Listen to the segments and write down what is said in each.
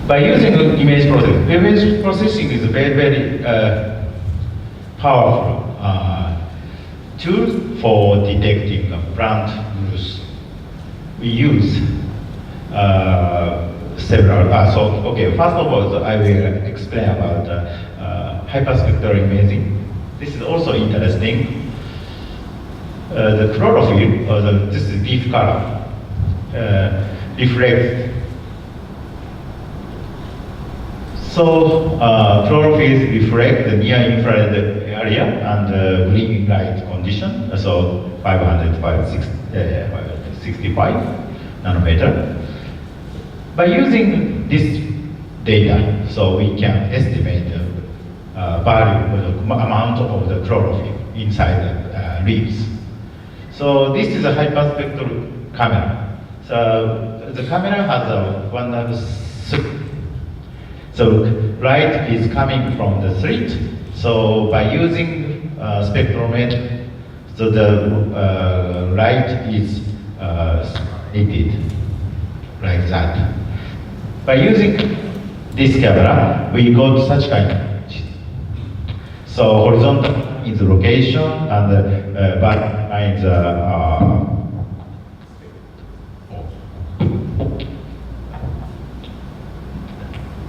By using image processing is a very powerful tool for detecting plant growth. We use several. First of all, I will explain about hyperspectral imaging. This is also interesting. The chlorophyll, this is leaf color, reflects. So chlorophyll reflect the near infrared area and green light condition. So 565 nanometer. By using this data, so we can estimate the value, the amount of the chlorophyll inside the leaves. So this is a hyperspectral camera. So the camera has a wonderful. So light is coming from the slit. So by using spectrometer, so the light is emitted like that. By using this camera, we got such kind of images. So horizontal is location and vertical is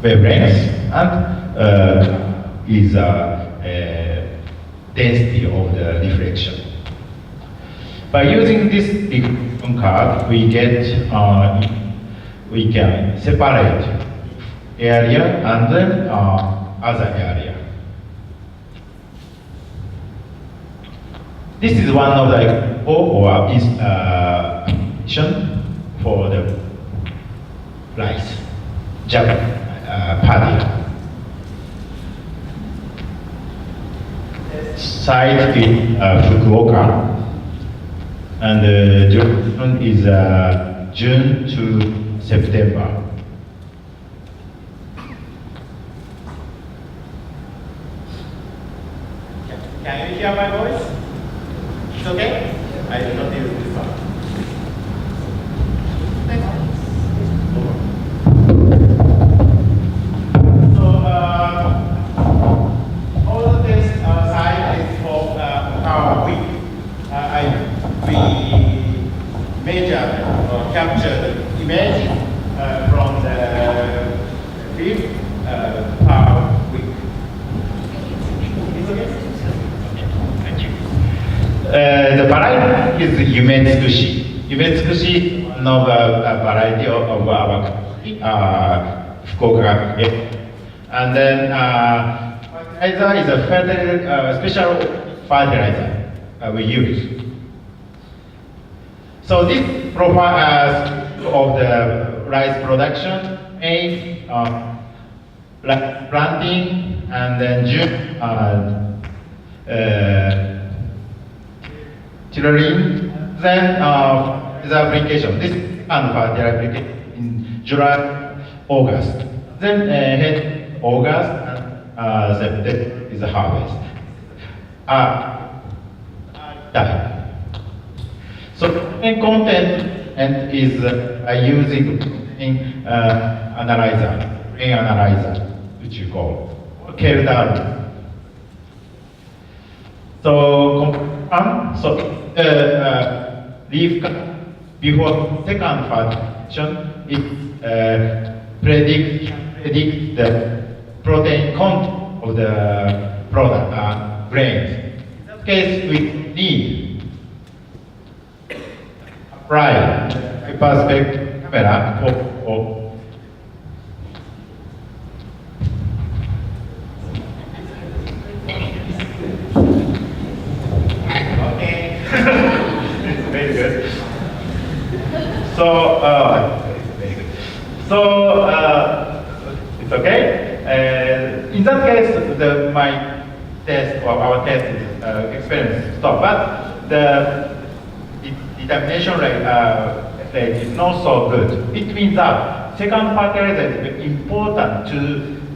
wavelength and is density of the reflection. By using this diffraction curve, we can separate area and then other area. This is one of the example or application for the rice, paddy. Site in Fukuoka, and the duration is June to September. Can you hear my voice? It's okay? I will not use this one. So, all of this site is for our week. We measure or capture the image from the field per week. It's okay? The variety is Yumetsukushi. Yumetsukushi is one of a variety of our Fukuoka. And then fertilizer is a special fertilizer we use. So this profile of the rice production aims planting and then June tillering, then the application. This and fertilizer application in July, August. Then head August and September is the harvest. So main content and is using analyzer, brain analyzer, which you call Kanal. So leaf before second fertilization, it predict the protein content of the product grains. In that case, we need apply hyperspectral camera for okay. Very good. So it's okay. In that case, my test or our test is experiment stop, but the determination rate is not so good. It means that second fertilizer is important to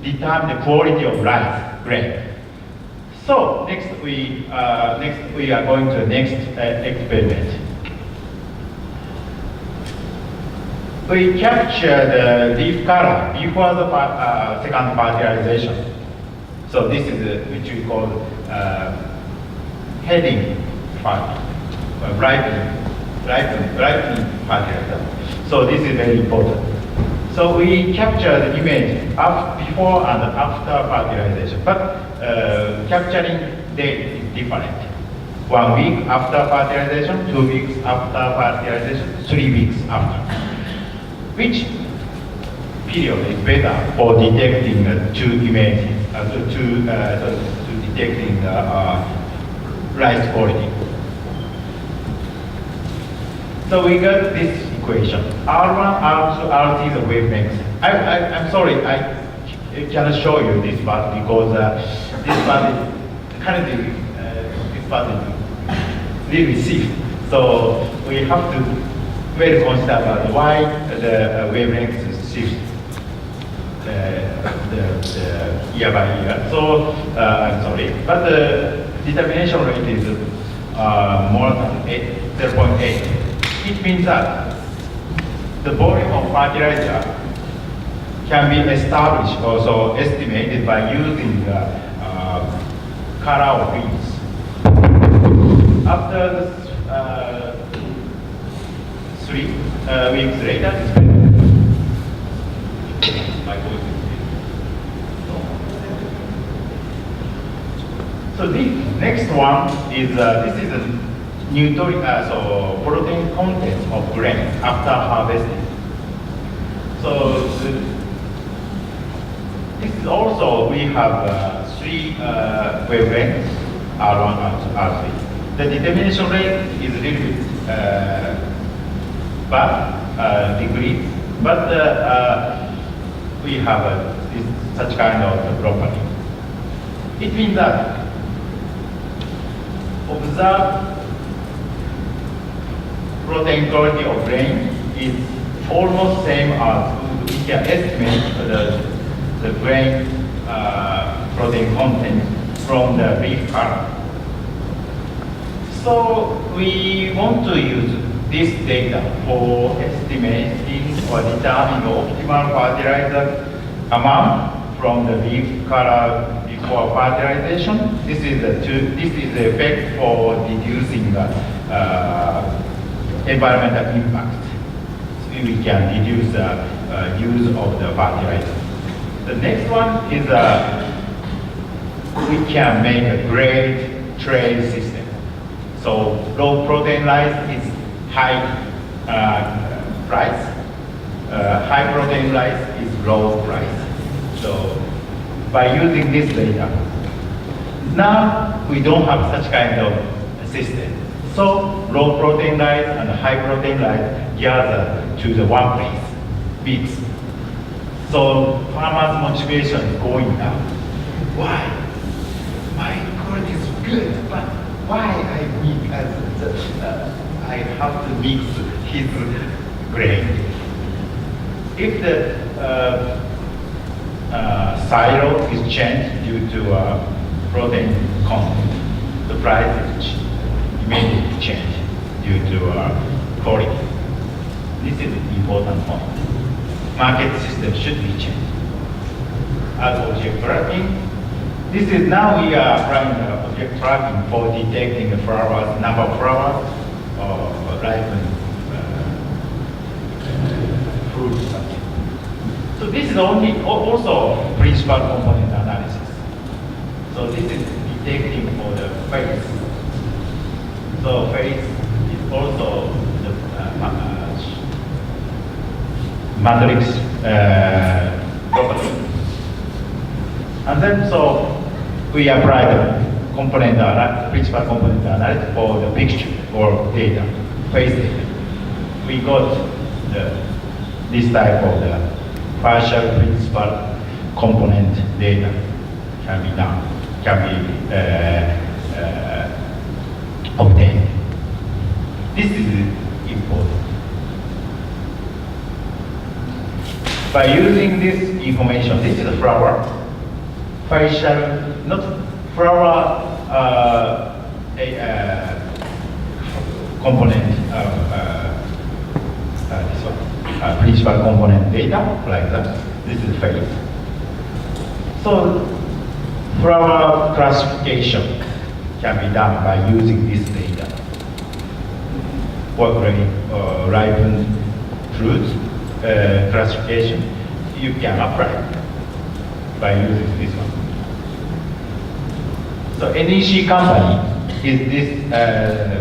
determine the quality of rice grain. So next we are going to the next experiment. we capture the leaf color before the second fertilization. So this is which we call heading ripening fertilizer. So this is very important. So we capture the image before and after fertilization, but capturing date is different. 1 week after fertilization, 2 weeks after fertilization, 3 weeks after. Which period is better for detecting two images, to detecting the rice quality? So we got this equation. R1, R2, RT is the wavelength. I'm sorry, I cannot show you this part because this part is currently this part is really stiff. So we have to very consider about why the wavelength is shift the year by year. So I'm sorry, but the determination rate is more than 0.8. It means that the volume of fertilizer can be established, also estimated by using the color of beans. After the, 3 weeks later, it's better. My voice is so the next one is this is a so protein content of grain after harvesting. So this is also we have 3 wavelengths, R1, R2, R3. The determination rate is a little bit degree, but we have such kind of property. It means that observed protein quality of grain is almost same as we can estimate the grain protein content from the leaf color. So we want to use this data for estimating or determining the optimal fertilizer amount from the leaf color before fertilization. This is the effect for reducing the environmental impact. So we can reduce the use of the fertilizer. The next one is we can make a great trade system. So low protein rice is high price. High protein rice is low price. So by using this data, now we don't have such kind of system. So low protein rice and high protein rice gather to the one place, beets. So farmers' motivation is going down. Why? My quality is good, but why I have to mix his grain? If the silo is changed due to protein content, the price is immediately changed due to quality. This is an important point. Market system should be changed. As object tracking, this is now we are applying the object tracking for detecting the flowers, number of flowers, or ripened fruits. So this is also principal component analysis. So this is detecting for the phase. So phase is also the matrix property. And then so we apply the principal component analysis for the picture or data, phase data. We got this type of the partial principal component data can be obtained. This is important. By using this information, this is a flower, facial, not flower component of this one. principal component data, like that. This is phase. So flower classification can be done by using this data. What grade ripened fruits classification you can apply by using this one. So NEC company is this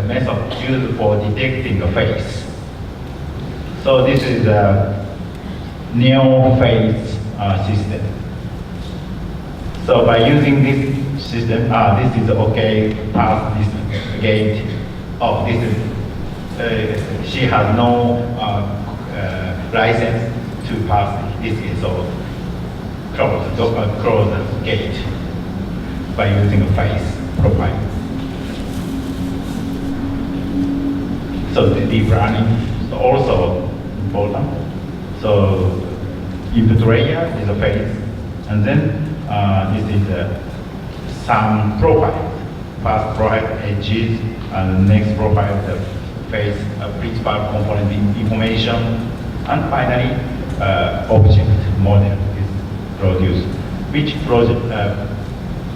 method used for detecting a phase. So this is a neon phase system. So by using this system, this is okay, pass this gate. Oh, this is, she has no license to pass this gate, so close the gate by using a phase profile. So the deep learning is also important. So input layer is a phase, and then this is some profile. First profile edges, and next profile the phase principal component information, and finally object model is produced. Which project?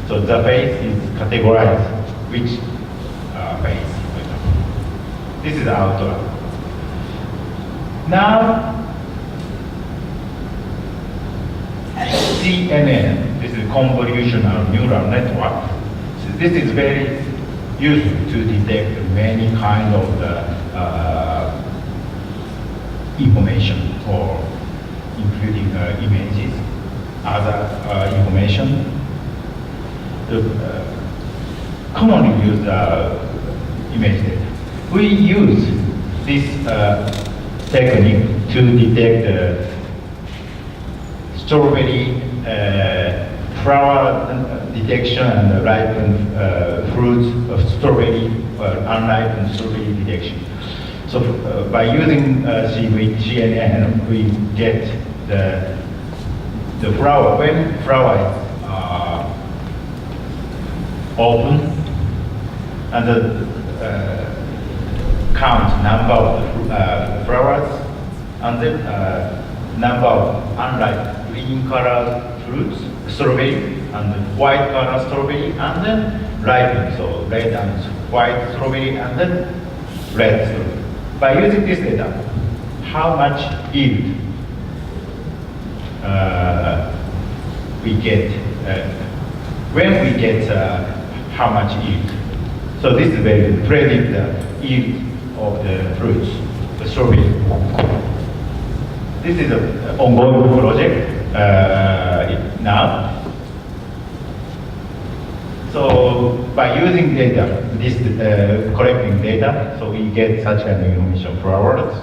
So the phase is categorized. Which phase? This is the outline. Now, CNN, this is convolutional neural network. So this is very useful to detect many kind of information, or including images, other information. Commonly used image data. We use this technique to detect strawberry flower detection and ripened fruits of strawberry or unripened strawberry detection. So by using CNN, we get the flower. When flower is open, and the count number of flowers, and then number of unripe green color fruits, strawberry, and white color strawberry, and then ripened, so red and white strawberry, and then red strawberry. By using this data, how much yield we get, when we get how much yield. So this is where we predict the yield of the fruits, the strawberry. This is an ongoing project now. So by using data, this collecting data, so we get such kind of information flowers.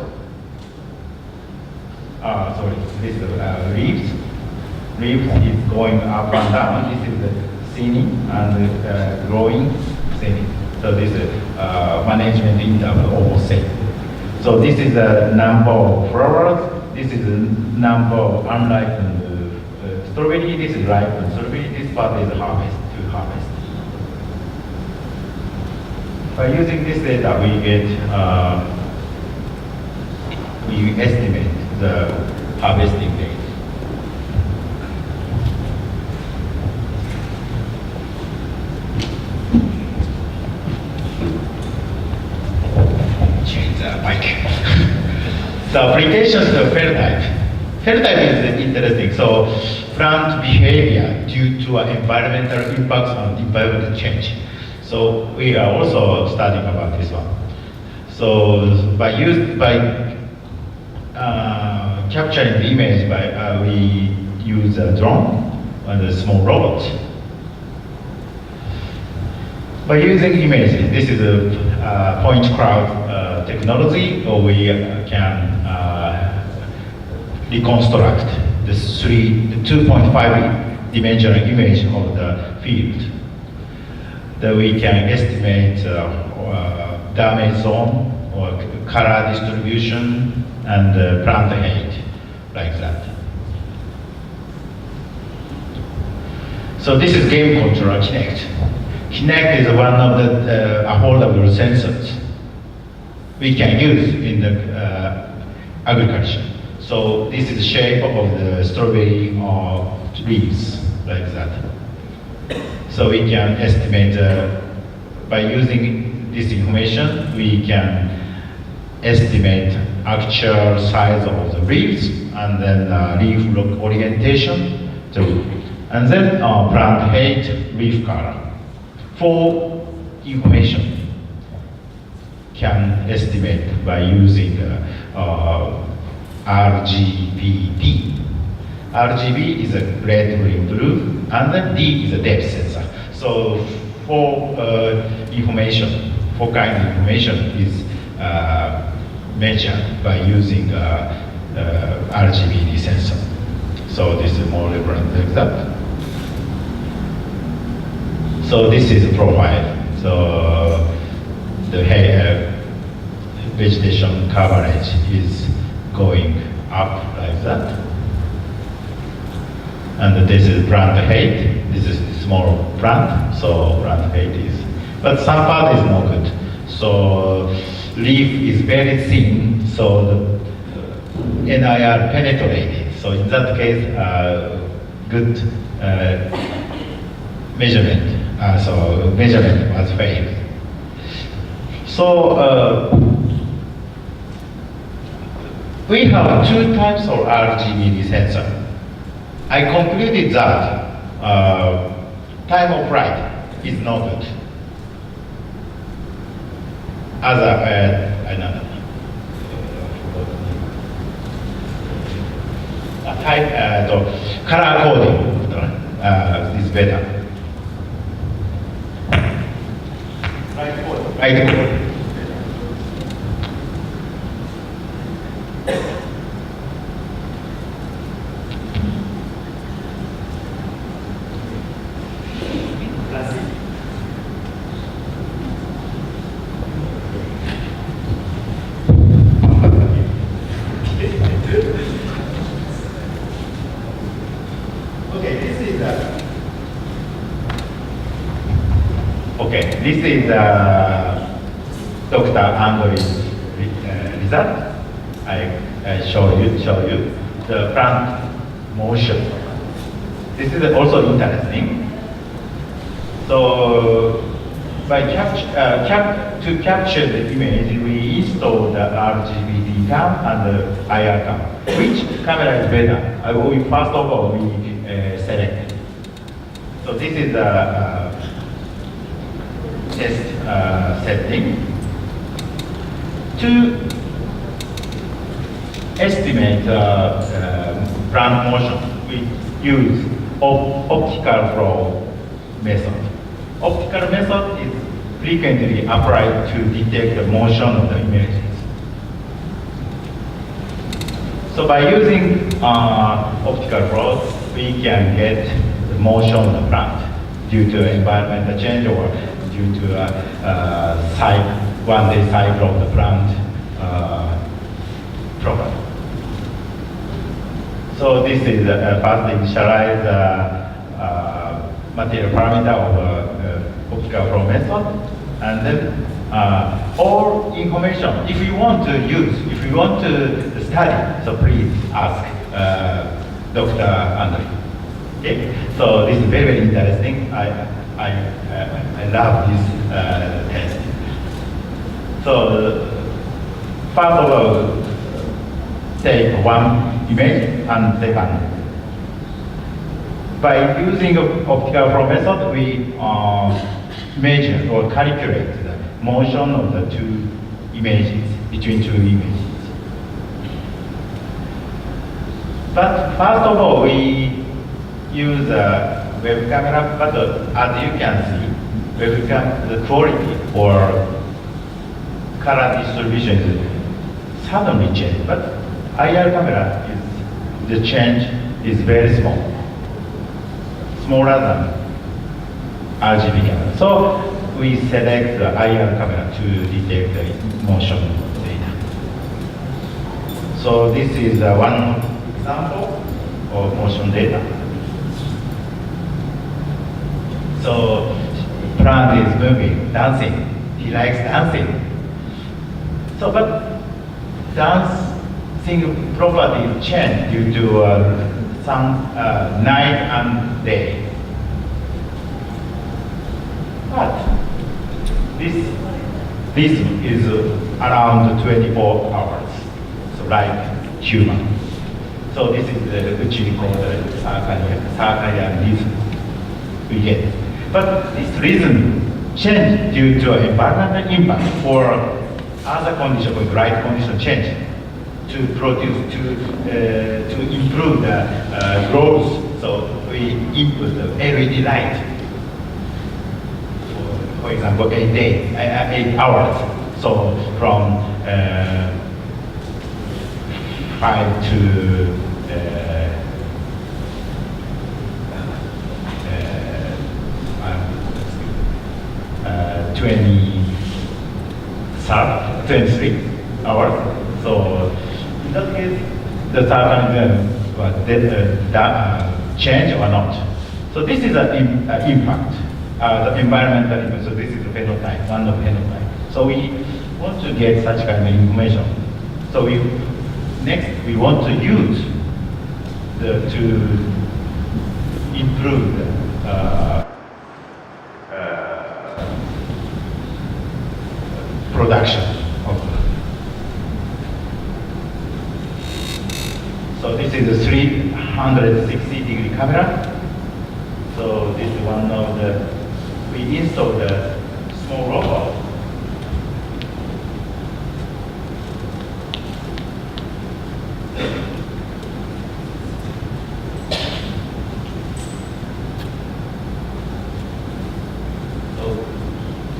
Sorry, this is leaves. Leaves is going up and down. This is the thinning and growing thinning. So this is management interval offset. So this is the number of flowers. This is the number of unripened strawberry. This is ripened strawberry. This part is harvest to harvest. By using this data, we get we estimate the harvesting date. Change the mic. The applications of phenotype. Phenotype is interesting. So plant behavior due to environmental impacts on environmental change. So we are also studying about this one. So by capturing the image, we use a drone and a small robot. By using images, this is a point cloud technology, or we can reconstruct the 2.5 dimensional image of the field. That we can estimate damage zone or color distribution and plant height, like that. So this is game controller Kinect. Kinect is one of the affordable sensors we can use in the agriculture. So this is the shape of the strawberry leaves, like that. So we can estimate, by using this information, we can estimate actual size of the leaves, and then leaf look orientation, and then plant height, leaf color. For information, can estimate by using RGBD. RGB is a red, green, blue, and then D is a depth sensor. So for information, for kind of information is measured by using RGBD sensor. So this is more relevant example. So this is a profile. So the vegetation coverage is going up like that. And this is plant height. This is small plant, so plant height is. But some part is not good. So leaf is very thin, so the NIR penetrated. So in that case, good measurement. So measurement was failed. So we have two types of RGBD sensor. I concluded that time of flight is not good. Color coding is better. Right code. This is Dr. Andre's result. I show you the plant motion. This is also interesting. So by to capture the image, we install the RGBD cam and the IR cam. Which camera is better? First of all, we select. So this is the test setting. To estimate plant motion, we use optical flow method. Optical method is frequently applied to detect the motion of the images. So by using optical flow, we can get the motion of the plant due to environmental change or due to one-day cycle of the plant program. So this is first initialize material parameter of optical flow method, and then all information. If you want to study, so please ask Dr. Andre. Okay, so this is very, very interesting. I love this test. So first of all, take one image and second. By using optical flow method, we measure or calculate the motion of the two images, between two images. But first of all, we use a web camera, but as you can see, webcam, the quality or color distribution is suddenly changed, but IR camera the change is very small, smaller than RGB camera. So we select the IR camera to detect the motion data. So this is one example of motion data. So plant is moving, dancing. He likes dancing. So but dance think properties change due to some night and day. But this is around 24 hours, so like human. So this is which we call the circadian rhythm we get. But this rhythm change due to environmental impact or other condition, or light condition change to produce, to improve the growth. So we input the LED light. For example, 8 hours. So from 5 to 23 hours. So in that case, the circadian change or not. So this is an impact, the environmental impact. So this is the phenotype, one of phenotype. So we want to get such kind of information. So next we want to use to improve the production of. So this is a 360-degree camera. So this is one of the, we installed the small robot.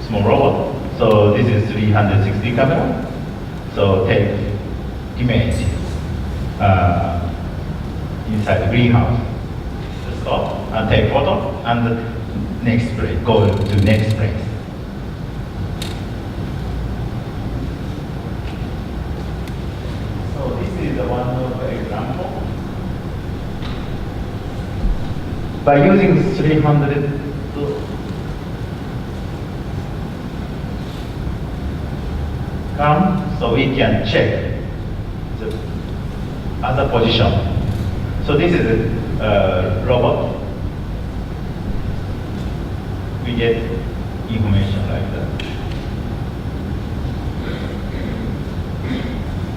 Small robot. So this is 360 camera. So take image inside the greenhouse. Stop and take photo and the next place, go to next place. So this is one of the example. By using 300 so we can check the other position. So this is a robot. We get information like that.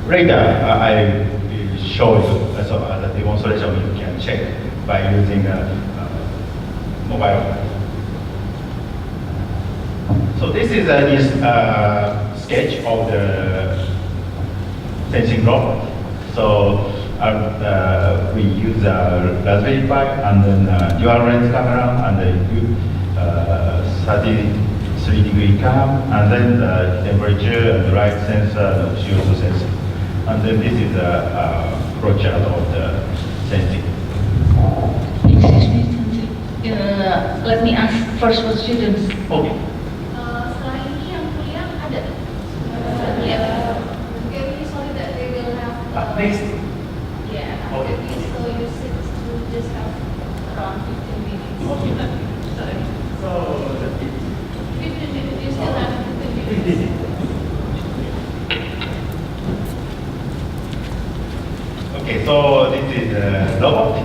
Later, I will show you so as a demonstration you can check by using a mobile. So this is a sketch of the sensing robot. So we use a Raspberry Pi and then dual lens camera and the 33-degree cam, and then the temperature and the light sensor and the CO2 sensor. And then this is a flowchart of the sensing. Excuse me, let me ask first for students. Okay. Next. Yeah. Okay. So you sit to just have around 15 minutes. Okay. So 15 minutes. You still have 15 minutes. Okay. So this is a robot.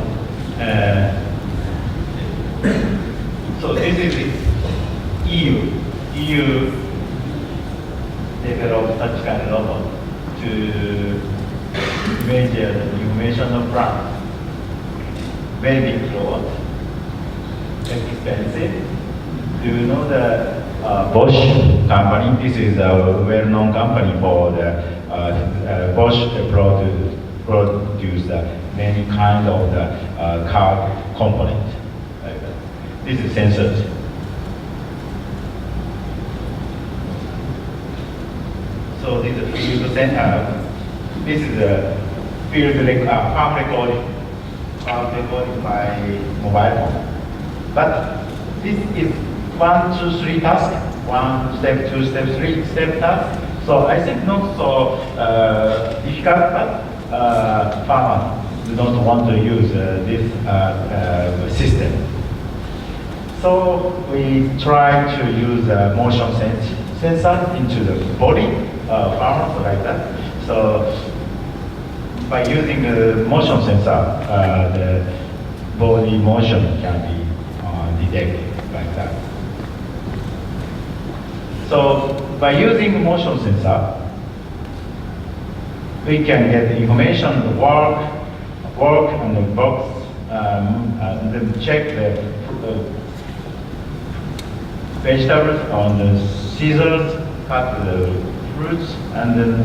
So this is EU developed such kind of robot to measure the information of plant. Very big robot, expensive. Do you know the Bosch company? This is a well-known company for the Bosch produce many kind of the car component. Like that. This is sensors. So this is field center. This is a field farm recording by mobile phone. But this is 1, 2, 3 task. 1 step, 2 step, 3 step task. So I think not so difficult, but farmers do not want to use this system. So we try to use motion sensor into the body, farmers like that. So by using the motion sensor, the body motion can be detected like that. So by using motion sensor, we can get information, the work on the box, and then check the vegetables on the scissors, cut the fruits, and then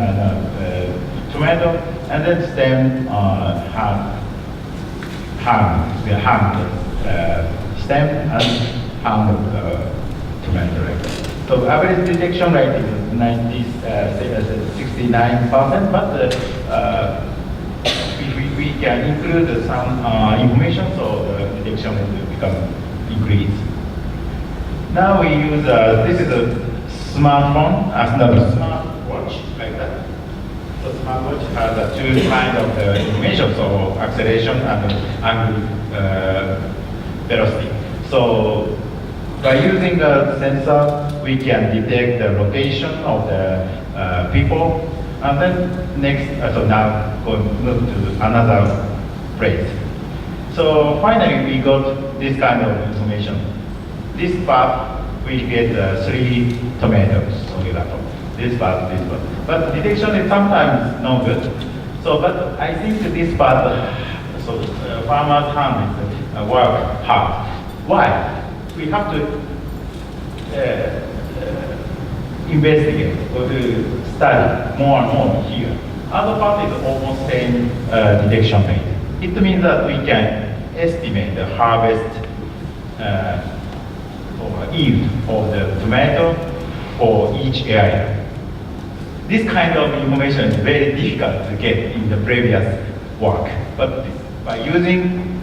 tomato, and then stem, stem and hang tomato. So average detection rate is 69%, but we can include some information, so the detection will become increased. Now we use, this is a smartphone, another smartwatch, like that. So smartwatch has two kinds of information, so acceleration and angle velocity. So by using a sensor, we can detect the location of the people, and then next, so now move to another place. So finally, we got this kind of information. This part, we get 3 tomatoes, for example. This part. But detection is sometimes no good. So, but I think this part, so farmer's hand is work hard. Why? We have to investigate or to study more and more here. Other part is almost same detection rate. It means that we can estimate the harvest or yield of the tomato for each area. This kind of information is very difficult to get in the previous work, but by using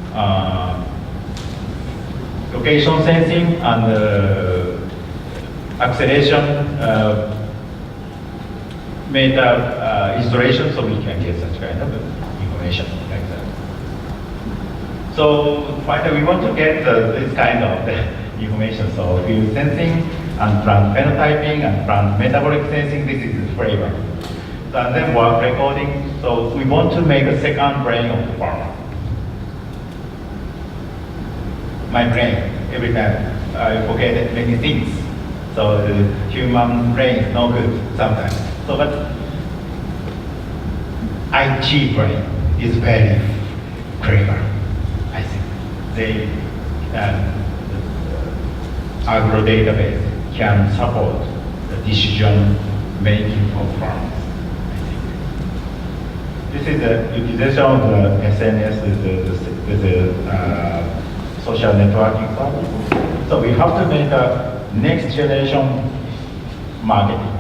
location sensing and acceleration meta installation, so we can get such kind of information like that. So finally, we want to get this kind of information. So field sensing and plant phenotyping and plant metabolic sensing, this is the flavor. So, and then work recording. So we want to make a second brain of the farmer. My brain, every time I forget many things. So the human brain is no good sometimes. So but IT brain is very clever, I think. They agro database can support the decision making of farmers, I think. This is the utilization of the SNS with the social networking service. So we have to make a next generation marketing.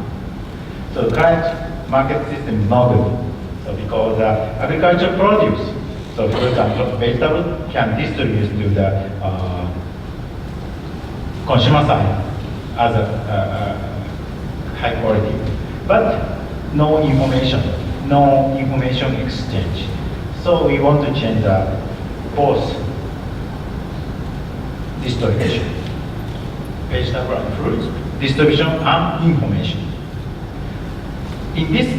So current market system is not good. So because agricultural produce, so fruits and vegetables can distribute to the consumer side as a high quality, but no information exchange. So we want to change both distribution, vegetable and fruits, distribution and information. In this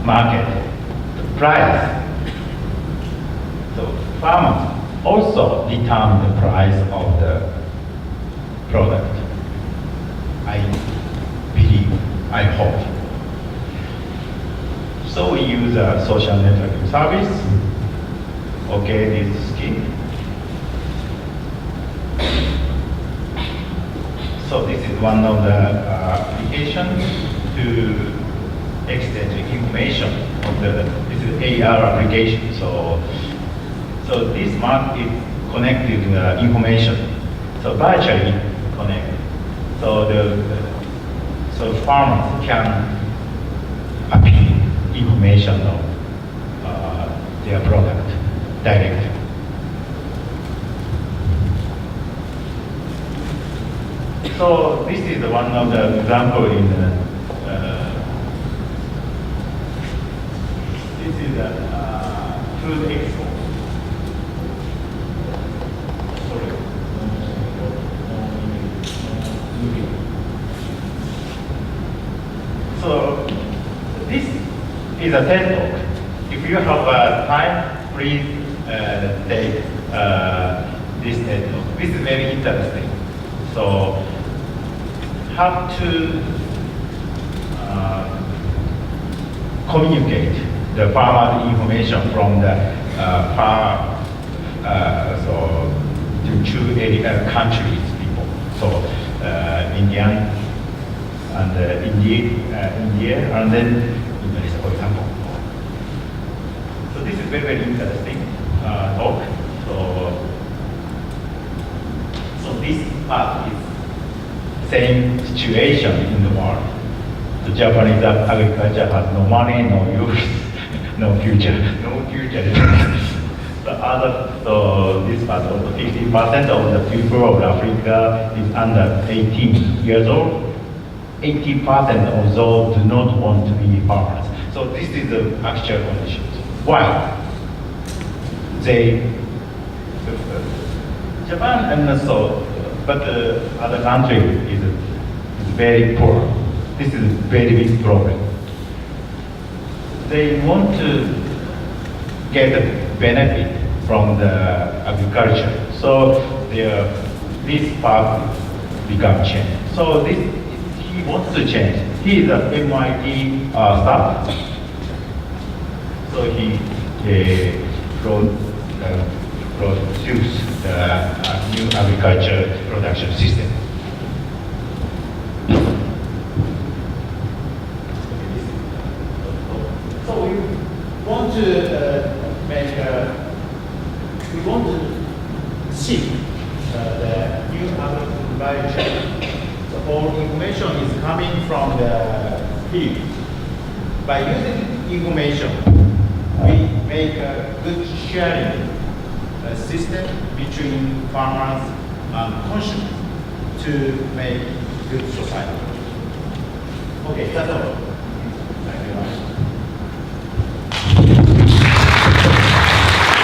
market, the price, so farmers also determine the price of the product. I believe, I hope. So we use a social networking service. Okay, this scheme. So this is one of the applications to exchange information of this is AR application. So this mark is connected to the information. So virtually connected. So farmers can appeal information of their product directly. So this is one of the example in this is a food export. Sorry. is a TED Talk. If you have time, please take this TED Talk. This is very interesting. So, how to communicate the farmer information from the farm to two countries people. So Indian and India and then Indonesia, for example. So this is very, very interesting talk. So this part is same situation in the world. The Japanese agriculture has no money, no use, no future. So this part of the 50% of the people of Africa is under 18 years old. 80% of those do not want to be farmers. So this is the actual condition. Why? Japan and so, but other country is very poor. This is a very big problem. They want to get the benefit from the agriculture. So this part become changed. So he wants to change. He is a MIT staff. So he produce the new agriculture production system. So we want to shift the new value chain. So all information is coming from the field. By using information, we make a good sharing system between farmers and consumers to make good society. Okay, that's all. Thank you very much.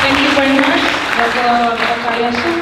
Thank you very much, Dr. Okayasu.